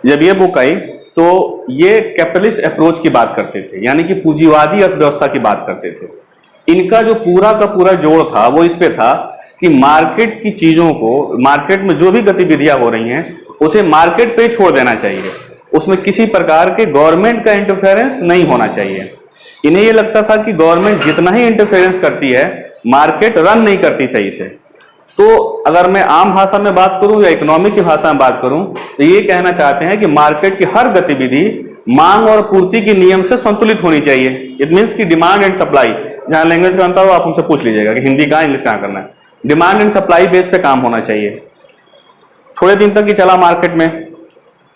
जब ये बुक आई तो ये कैपिटलिस्ट अप्रोच की बात करते थे, यानी कि पूंजीवादी अर्थव्यवस्था की बात करते थे। इनका जो पूरा का पूरा जोड़ था वो इस पे था कि मार्केट की चीजों को, मार्केट में जो भी गतिविधियां हो रही हैं उसे मार्केट पे छोड़ देना चाहिए, उसमें किसी प्रकार के गवर्नमेंट का इंटरफेरेंस नहीं होना चाहिए। इन्हें ये लगता था कि गवर्नमेंट जितना ही इंटरफेरेंस करती है मार्केट रन नहीं करती सही से। तो अगर मैं आम भाषा में बात करूं या इकोनॉमिक की भाषा में बात करूं तो ये कहना चाहते हैं कि मार्केट की हर गतिविधि मांग और पूर्ति के नियम से संतुलित होनी चाहिए। इट मीन्स कि डिमांड एंड सप्लाई, जहां लैंग्वेज का अंतर हो आप हमसे पूछ लीजिएगा कि हिंदी कहाँ इंग्लिश कहाँ करना है। डिमांड एंड सप्लाई बेस पे काम होना चाहिए। थोड़े दिन तक ये चला मार्केट में।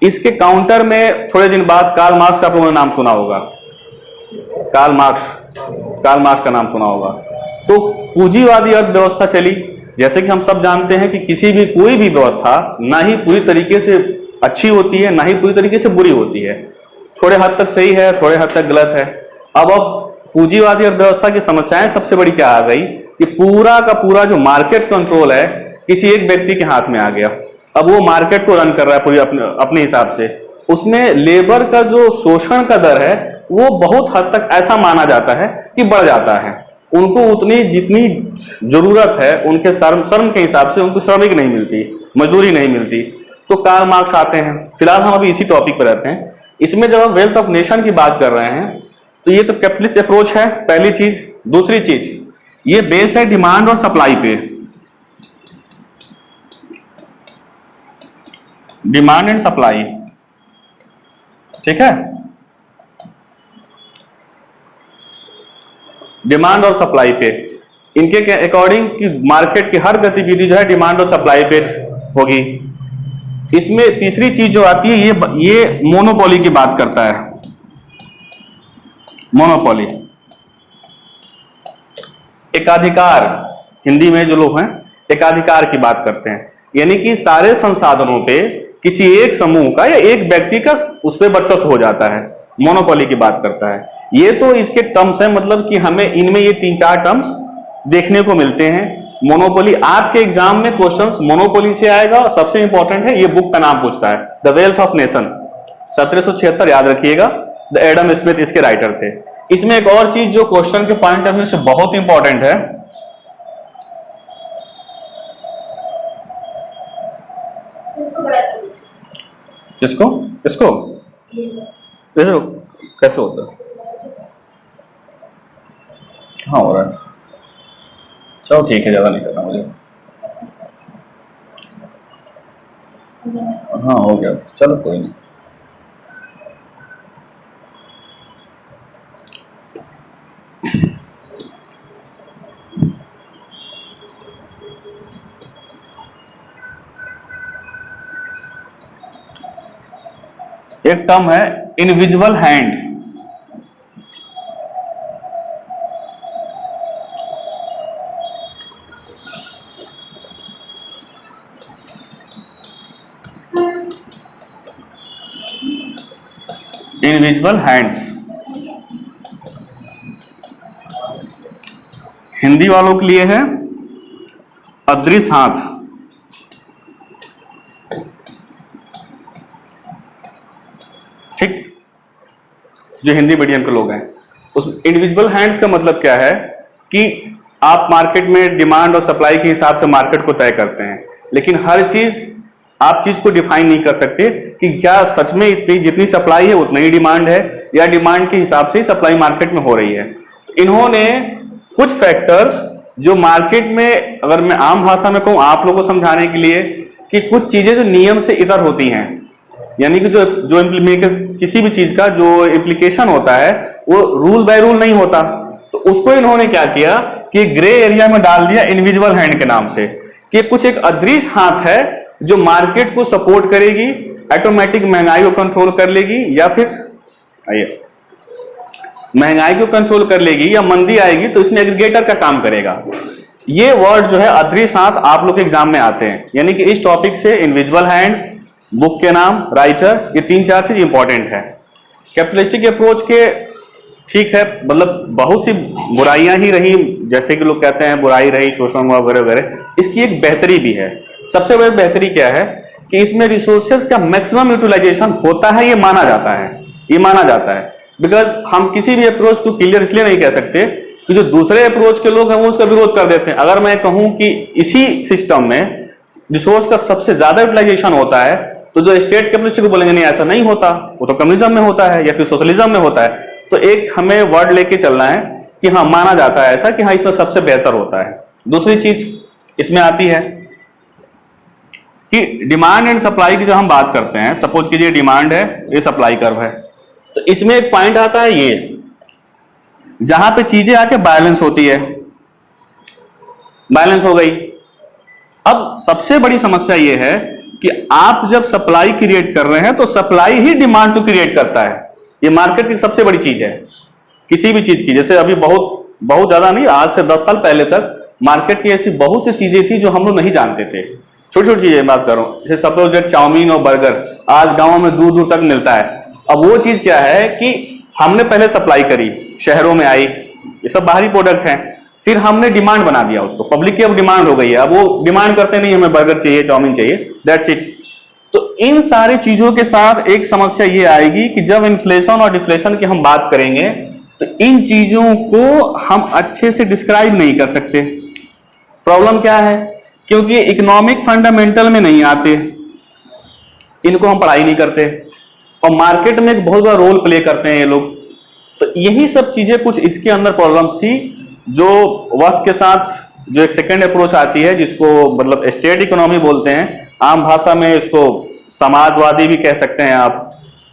इसके काउंटर में थोड़े दिन बाद कार्ल मार्क्स का आप लोगों ने नाम सुना होगा, कार्ल मार्क्स का नाम सुना होगा। तो पूंजीवादी अर्थव्यवस्था चली। जैसे कि हम सब जानते हैं कि किसी भी कोई भी व्यवस्था ना ही पूरी तरीके से अच्छी होती है ना ही पूरी तरीके से बुरी होती है, थोड़े हद तक सही है थोड़े हद तक गलत है। अब पूंजीवादी अर्थव्यवस्था की समस्याएं सबसे बड़ी क्या आ गई कि पूरा का पूरा जो मार्केट कंट्रोल है किसी एक व्यक्ति के हाथ में आ गया। अब वो मार्केट को रन कर रहा है पूरी अपने हिसाब से। उसमें लेबर का जो शोषण का दर है वो बहुत हद तक ऐसा माना जाता है कि बढ़ जाता है। उनको उतनी जितनी जरूरत है उनके श्रम के हिसाब से उनको श्रमिक नहीं मिलती, मजदूरी नहीं मिलती। तो कार्ल मार्क्स आते हैं। फिलहाल हम अभी इसी टॉपिक पर रहते हैं। इसमें जब हम वेल्थ ऑफ नेशन की बात कर रहे हैं तो ये तो कैपिटलिस्ट अप्रोच है, पहली चीज। दूसरी चीज, ये बेस है डिमांड और सप्लाई पे, डिमांड एंड सप्लाई, ठीक है। डिमांड और सप्लाई पे इनके अकॉर्डिंग कि मार्केट की हर गतिविधि जो है डिमांड और सप्लाई पे होगी। इसमें तीसरी चीज जो आती है ये मोनोपोली की बात करता है। मोनोपोली, एकाधिकार, हिंदी में जो लोग हैं एकाधिकार की बात करते हैं, यानी कि सारे संसाधनों पे किसी एक समूह का या एक व्यक्ति का उस पर वर्चस्व हो जाता है। मोनोपोली की बात करता है। ये तो इसके टर्म्स है, मतलब कि हमें इनमें ये 3-4 टर्म्स देखने को मिलते हैं। मोनोपोली, आपके एग्जाम में क्वेश्चंस मोनोपोली से आएगा। और सबसे इंपॉर्टेंट है, ये बुक का नाम पूछता है, द वेल्थ ऑफ नेशन, 1776, याद रखिएगा। द एडम स्मिथ इसके राइटर थे। इसमें एक और चीज जो क्वेश्चन के पॉइंट ऑफ व्यू से बहुत इंपॉर्टेंट है, किसको इसको कैसे होता है, हाँ हो रहा है, चलो ठीक है, ज्यादा नहीं करना मुझे, हाँ हो गया, चलो कोई नहीं। एक टर्म है invisible hand. Invisible hands Hindi वालों के लिए है अदृश्य हाथ। ठीक, जो हिंदी मीडियम के लोग हैं, उस इनविजिबल हैंड्स का मतलब क्या है कि आप मार्केट में डिमांड और सप्लाई के हिसाब से मार्केट को तय करते हैं, लेकिन हर चीज आप चीज को डिफाइन नहीं कर सकते कि क्या सच में इतनी जितनी सप्लाई है उतना ही डिमांड है या डिमांड के हिसाब से ही सप्लाई मार्केट में हो रही है। तो इन्होंने कुछ फैक्टर्स जो मार्केट में, अगर मैं आम भाषा में कहूं आप लोगों को समझाने के लिए, कि कुछ चीजें जो नियम से इतर होती हैं, यानी कि जो किसी भी चीज का जो इम्प्लीकेशन होता है वो रूल बाय रूल नहीं होता, तो उसको इन्होंने क्या किया कि ग्रे एरिया में डाल दिया इनविजिबल हैंड के नाम से, कि कुछ एक अदृश्य हाथ है जो मार्केट को सपोर्ट करेगी, ऑटोमेटिक महंगाई को कंट्रोल कर लेगी, या फिर आइए महंगाई को कंट्रोल कर लेगी, या मंदी आएगी तो इसमें एग्रीगेटर का काम करेगा। ये वर्ड जो है अदृश्य हाथ आप लोग के एग्जाम में आते हैं, यानी कि इस टॉपिक से इनविजिबल हैंड्स, बुक के नाम, राइटर, ये 3-4 चीज इंपॉर्टेंट है। कैपिटलिस्टिक अप्रोच के ठीक है, मतलब बहुत सी बुराइयां ही रही, जैसे कि लोग कहते हैं बुराई रही, शोषण हुआ वगैरह वगैरह, इसकी एक बेहतरी भी है। सबसे बड़ी बेहतरी क्या है कि इसमें रिसोर्सेज का मैक्सिमम यूटिलाइजेशन होता है, ये माना जाता है, ये माना जाता है। बिकॉज हम किसी भी अप्रोच को क्लियर इसलिए नहीं कह सकते कि जो दूसरे अप्रोच के लोग हैं वो उसका विरोध कर देते हैं। अगर मैं कहूं कि इसी सिस्टम में रिसोर्स का सबसे ज्यादा यूटिलाइजेशन होता है, तो जो स्टेट कैपिटलिस्ट को बोलेंगे नहीं ऐसा नहीं होता, वो तो कम्युनिज्म में होता है या फिर सोशलिज्म में होता है। तो एक हमें वर्ड लेके चलना है कि हाँ माना जाता है ऐसा कि हाँ इसमें सबसे बेहतर होता है। दूसरी चीज इसमें आती है कि डिमांड एंड सप्लाई की जब हम बात करते हैं, सपोज कीजिए डिमांड है, ये सप्लाई कर्व है, तो इसमें एक पॉइंट आता है ये जहां पे चीजें आके बैलेंस होती है, बैलेंस हो गई। अब सबसे बड़ी समस्या ये है कि आप जब सप्लाई क्रिएट कर रहे हैं तो सप्लाई ही डिमांड को क्रिएट करता है। ये मार्केट की सबसे बड़ी चीज है किसी भी चीज की। जैसे अभी बहुत ज्यादा नहीं, आज से 10 साल पहले तक मार्केट की ऐसी बहुत सी चीजें थी जो हम लोग नहीं जानते थे। छोटी छोटी चीजें बात करूं, जैसे सपोज दैट चाउमीन और बर्गर आज गांवों में दूर दूर तक मिलता है। अब वो चीज क्या है कि हमने पहले सप्लाई करी, शहरों में आई, ये सब बाहरी प्रोडक्ट हैं, फिर हमने डिमांड बना दिया उसको, पब्लिक की अब डिमांड हो गई है। अब वो डिमांड करते नहीं हमें बर्गर चाहिए, चाउमीन चाहिए, दैट्स इट। तो इन सारी चीजों के साथ एक समस्या ये आएगी कि जब इन्फ्लेशन और डिफ्लेशन की हम बात करेंगे तो इन चीजों को हम अच्छे से डिस्क्राइब नहीं कर सकते। प्रॉब्लम क्या है? क्योंकि इकोनॉमिक फंडामेंटल में नहीं आते, इनको हम पढ़ाई नहीं करते और मार्केट में एक बहुत बड़ा रोल प्ले करते हैं ये लोग। तो यही सब चीजें कुछ इसके अंदर प्रॉब्लम्स थी जो वक्त के साथ जो एक सेकेंड अप्रोच आती है जिसको मतलब स्टेट इकोनॉमी बोलते हैं, आम भाषा में इसको समाजवादी भी कह सकते हैं आप,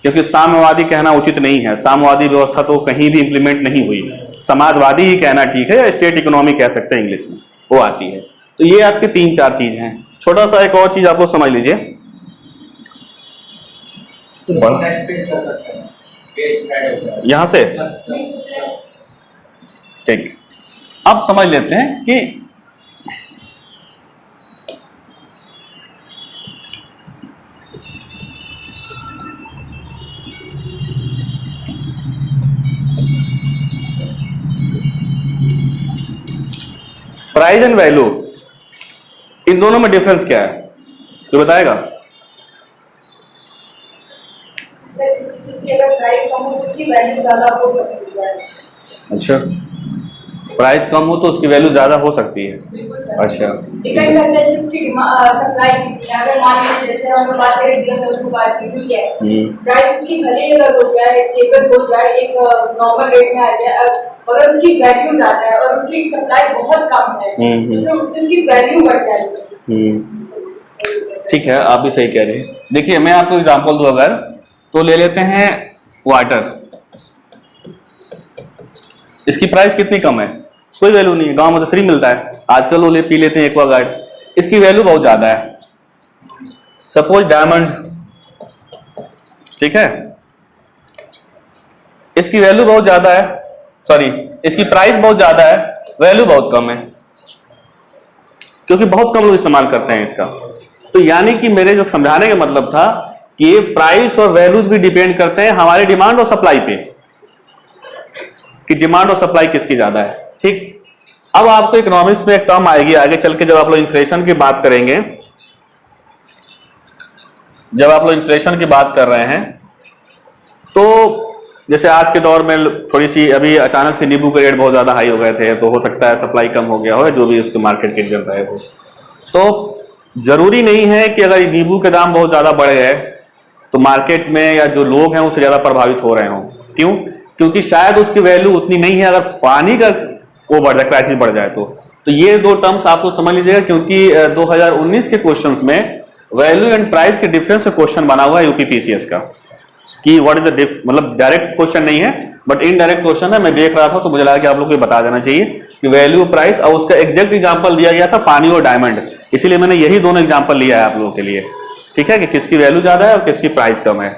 क्योंकि साम्यवादी कहना उचित नहीं है, साम्यवादी व्यवस्था तो कहीं भी इंप्लीमेंट नहीं हुई, समाजवादी ही कहना ठीक है, या स्टेट इकोनॉमी कह सकते हैं इंग्लिश में, वो आती है। तो ये आपके 3-4 चीज हैं। छोटा सा एक और चीज आप लोग समझ लीजिए, यहां से ठीक, अब समझ लेते हैं कि प्राइस एंड वैल्यू, इन दोनों में डिफरेंस क्या है, तो बताएगा? सर किसी चीज की अगर प्राइस कम हो तो उसकी वैल्यू ज्यादा हो सकती है। अच्छा, प्राइस कम हो तो उसकी वैल्यू ज्यादा हो सकती है। अच्छा, डिपेंड करता है कि उसकी सप्लाई कितनी है। अगर मान लीजिए जैसे हम लोग बात करें BMW की बात की, ठीक है, प्राइस उसकी भले ही अगर हो जाए, स्टेबल हो जाए, एक नॉर्मल रेट में आ जाए, अगर उसकी वैल्यू ज्यादा है और उसकी सप्लाई बहुत कम है तो उससे उसकी वैल्यू बढ़ जाएगी। ठीक है, आप भी सही कह रहे हैं। देखिए मैं आपको एग्जांपल दूं, अगर तो ले लेते हैं वाटर, इसकी प्राइस कितनी कम है, कोई वैल्यू नहीं है, गांव में तो फ्री मिलता है, आजकल वो पी लेते हैं एक्वागार्ड, इसकी वैल्यू बहुत ज्यादा है। सपोज डायमंड, ठीक है, इसकी वैल्यू बहुत ज्यादा है, सॉरी इसकी प्राइस बहुत ज्यादा है, वैल्यू बहुत कम है, क्योंकि बहुत कम लोग इस्तेमाल करते हैं इसका। तो यानी कि मेरे जो समझाने का मतलब था कि ये प्राइस और वैल्यूज भी डिपेंड करते हैं हमारे डिमांड और सप्लाई पे, कि डिमांड और सप्लाई किसकी ज्यादा है। ठीक, अब आपको इकोनॉमिक्स में एक टर्म आएगी आगे चल के, जब आप लोग इन्फ्लेशन की बात करेंगे, जब आप लोग इन्फ्लेशन की बात कर रहे हैं, तो जैसे आज के दौर में थोड़ी सी अभी अचानक से नींबू के रेट बहुत ज्यादा हाई हो गए थे, तो हो सकता है सप्लाई कम हो गया हो, जो भी उसके मार्केट के रिजल्ट रहे हो। तो जरूरी नहीं है कि अगर नींबू के दाम बहुत ज्यादा बढ़ गए तो मार्केट में या जो लोग हैं उससे ज्यादा प्रभावित हो रहे हों। क्यों? क्योंकि शायद उसकी वैल्यू उतनी नहीं है अगर पानी का वो बढ़ जाए, क्राइसिस बढ़ जाए तो ये दो टर्म्स आपको समझ लीजिएगा, क्योंकि 2019 के क्वेश्चंस में वैल्यू एंड प्राइस के डिफरेंस से क्वेश्चन बना हुआ है यूपीपीसीएस का, कि व्हाट इज द मतलब डायरेक्ट क्वेश्चन नहीं है बट इनडायरेक्ट क्वेश्चन है। मैं देख रहा था तो मुझे लगा कि आप लोग को बता देना चाहिए कि वैल्यू प्राइस, और उसका एग्जैक्ट एग्जांपल दिया गया था पानी और डायमंड, इसीलिए मैंने यही दोनों एग्जांपल लिया है आप लोगों के लिए। ठीक है, कि किसकी वैल्यू ज्यादा है और किसकी प्राइस कम है।